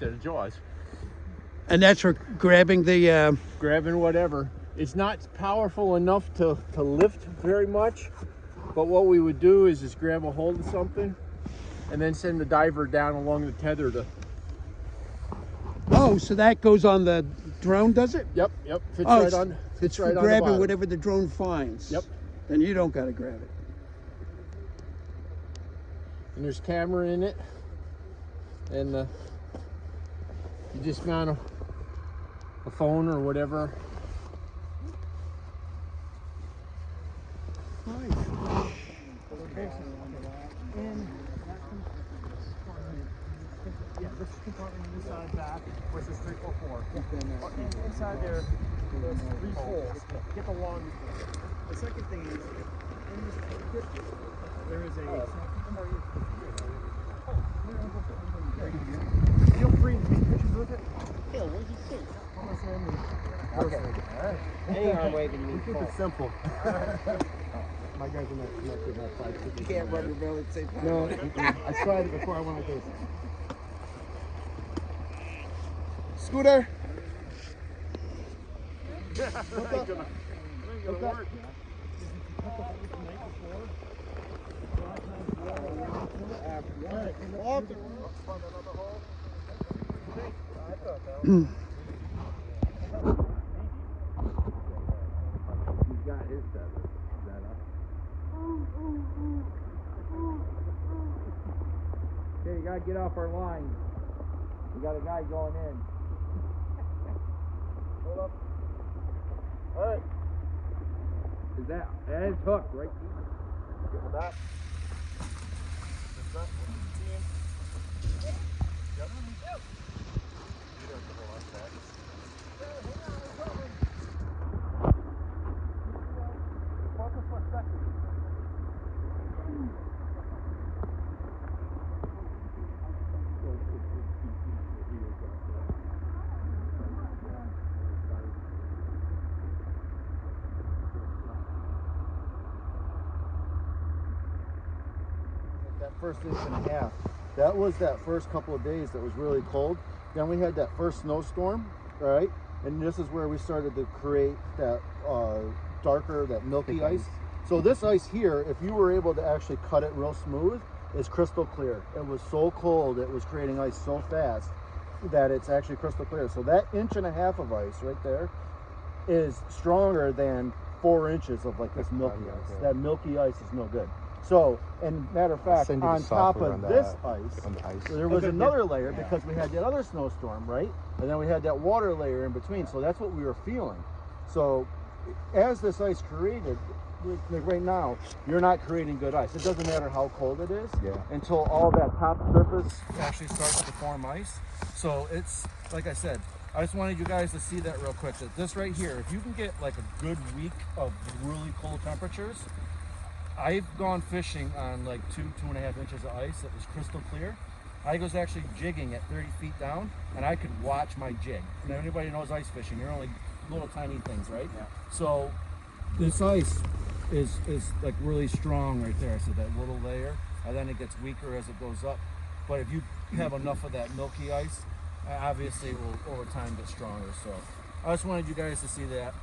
set of jaws. And that's for grabbing the... Grabbing whatever. It's not powerful enough to lift very much, but what we would do is just grab a hold of something and then send the diver down along the tether to... Oh, so that goes on the drone, does it? Yep. Fits right on. It's right for on grabbing the whatever the drone finds. Yep. Then you don't got to grab it. And there's camera in it, and you just mount a phone or whatever. Yeah, this compartment inside back was this 344. Inside there, there's 3 holes. Get the longest one. The second thing is, in this kit, there is a... Feel free to take pictures with it. Phil, what did you say? Okay. Alright. Hang on, waving me. We keep it simple. My guys are not good at 5 You can't rub your belly at the same time. No, I tried it before I went like this. Scooter! What's up? What's up? He's got his feather. Is that up? Okay, you gotta get off our line. We got a guy going in. Hold up. Alright. That is hooked right here. Get the back. That first inch and a half, that was that first couple of days that was really cold. Then we had that first snowstorm, right? And this is where we started to create that darker, that milky ice. So this ice here, if you were able to actually cut it real smooth, is crystal clear. It was so cold, it was creating ice so fast that it's actually crystal clear. So that inch and a half of ice right there is stronger than 4 inches of like this milky ice. That milky ice is no good. So, and matter of fact, on top of this ice, there was another layer because we had that other snowstorm, right? And then we had that water layer in between. So that's what we were feeling. So as this ice created, like right now, you're not creating good ice. It doesn't matter how cold it is until all that top surface actually starts to form ice. So it's, like I said, I just wanted you guys to see that real quick. That this right here, if you can get like a good week of really cold temperatures, I've gone fishing on like 2.5 inches of ice that was crystal clear. I was actually jigging at 30 feet down, and I could watch my jig. Now, anybody knows ice fishing, you're only little tiny things, right? Yeah. So this ice is like really strong right there. So that little layer, and then it gets weaker as it goes up. But if you have enough of that milky ice, obviously it will over time get stronger. So I just wanted you guys to see that.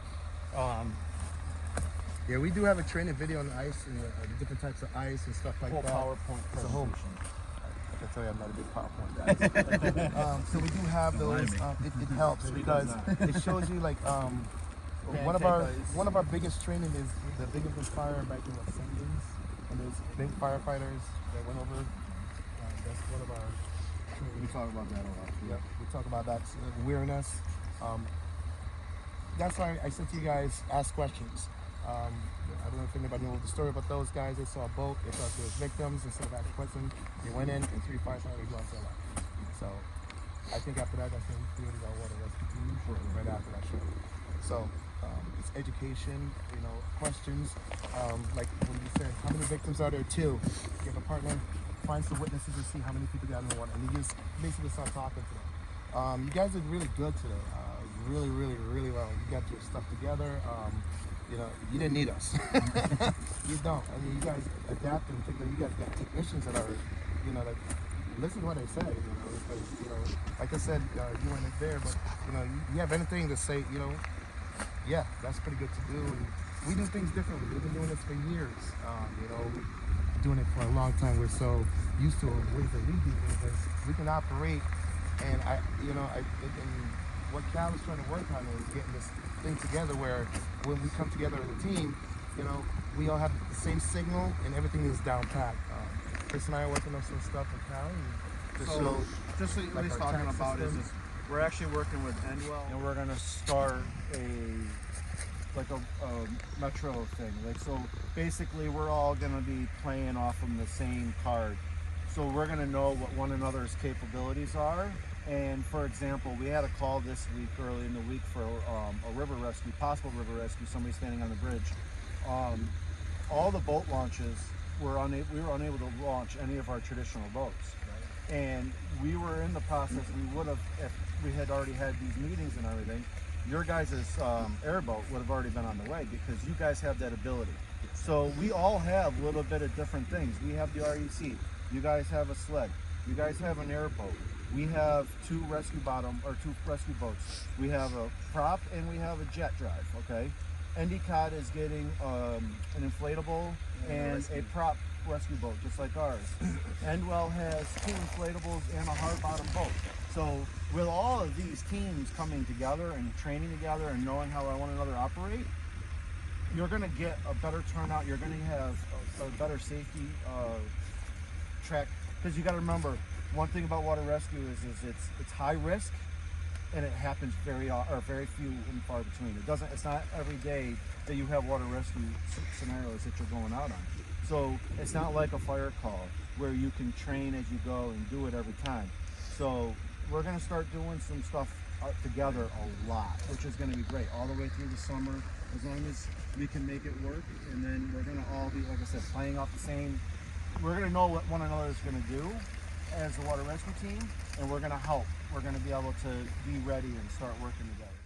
Yeah, we do have a training video on the ice and the different types of ice and stuff like that. PowerPoint presentation. I can tell you I'm not a big PowerPoint guy. So we do have those. It helps because it shows you like one of our biggest training is the biggest fire back in the 70s, and there's big firefighters that went over. That's one of our. We talk about that a lot. Yep, we talk about that awareness. That's why I said to you guys, ask questions. I don't know if anybody knows the story about those guys. They saw a boat, they thought they were victims. Instead of asking questions, they went in and 3 firefighters lost their life. So I think after that, that's when we created our water rescue team right after that show. So it's education, you know, questions. Like when you said, how many victims are there? 2. You have a partner, find some witnesses and see how many people got in the water. And you just basically start talking to them. You guys did really good today. Really, really, really well. You got your stuff together. You know, you didn't need us. You don't. I mean, you guys adapt and you guys got technicians that are, you know, like listen to what I said. Because, like I said, you weren't there, but you have anything to say, yeah, that's pretty good to do. And we do things differently. We've been doing this for years. Doing it for a long time. We're so used to ways that we do things. We can operate, and what Cal is trying to work on is getting this thing together where when we come together as a team, we all have the same signal and everything is down pat. Chris and I are working on some stuff with Cal. So, just so what he's our talking tank about is system. we're actually working with Endwell, and we're gonna start a metro thing. So basically, we're all gonna be playing off from the same card. So we're gonna know what one another's capabilities are. And for example, we had a call this week, early in the week, for a river rescue, possible river rescue. Somebody standing on the bridge. All the boat launches we were unable to launch any of our traditional boats. And we were in the process, we would have, if we had already had these meetings and everything, your guys' airboat would have already been on the way, because you guys have that ability. So we all have a little bit of different things. We have the REC, you guys have a sled, you guys have an airboat, we have two rescue boats, we have a prop, and we have a jet drive, okay? Endicott is getting an inflatable and a prop rescue boat, just like ours. Endwell has two inflatables and a hard bottom boat. So with all of these teams coming together and training together and knowing how one another operate, you're going to get a better turnout. You're going to have a better safety track, because you got to remember, one thing about water rescue is it's high risk, and it happens very few and far between. It's not every day that you have water rescue scenarios that you're going out on. So it's not like a fire call where you can train as you go and do it every time. So we're going to start doing some stuff together a lot, which is going to be great all the way through the summer, as long as we can make it work. And then we're going to all be, like I said, playing off the same. We're going to know what one another is going to do as a water rescue team, and we're going to help. We're going to be able to be ready and start working together.